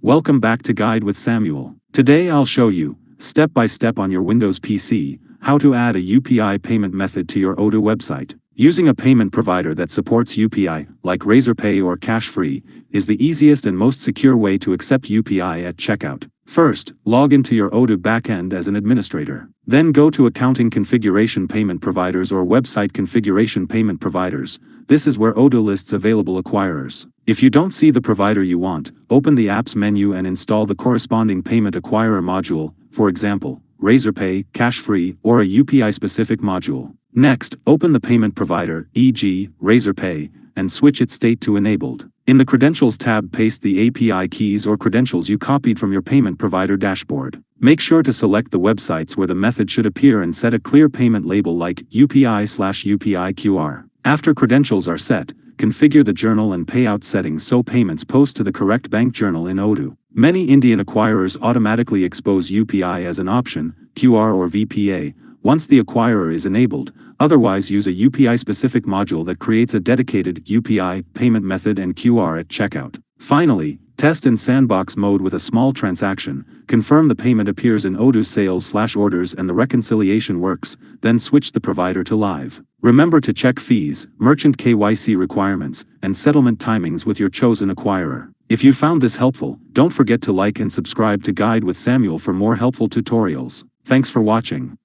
Welcome back to Guide with Samuel. Today I'll show you, step by step on your Windows PC, how to add a UPI payment method to your Odoo website. Using a payment provider that supports UPI, like Razorpay or CashFree, is the easiest and most secure way to accept UPI at checkout. First, log into your Odoo backend as an administrator. Then go to Accounting Configuration Payment Providers or Website Configuration Payment Providers. This is where Odoo lists available acquirers. If you don't see the provider you want, open the Apps menu and install the corresponding payment acquirer module, for example, Razorpay, CashFree, or a UPI-specific module. Next, open the payment provider, e.g., Razorpay, and switch its state to enabled. In the Credentials tab, paste the API keys or credentials you copied from your payment provider dashboard. Make sure to select the websites where the method should appear and set a clear payment label like UPI/UPI QR. After credentials are set, configure the journal and payout settings so payments post to the correct bank journal in Odoo. Many Indian acquirers automatically expose UPI as an option, QR or VPA, once the acquirer is enabled. Otherwise, use a UPI-specific module that creates a dedicated UPI payment method and QR at checkout. Finally, test in sandbox mode with a small transaction, confirm the payment appears in Odoo sales/orders and the reconciliation works, then switch the provider to live. Remember to check fees, merchant KYC requirements, and settlement timings with your chosen acquirer. If you found this helpful, don't forget to like and subscribe to Guide with Samuel for more helpful tutorials. Thanks for watching.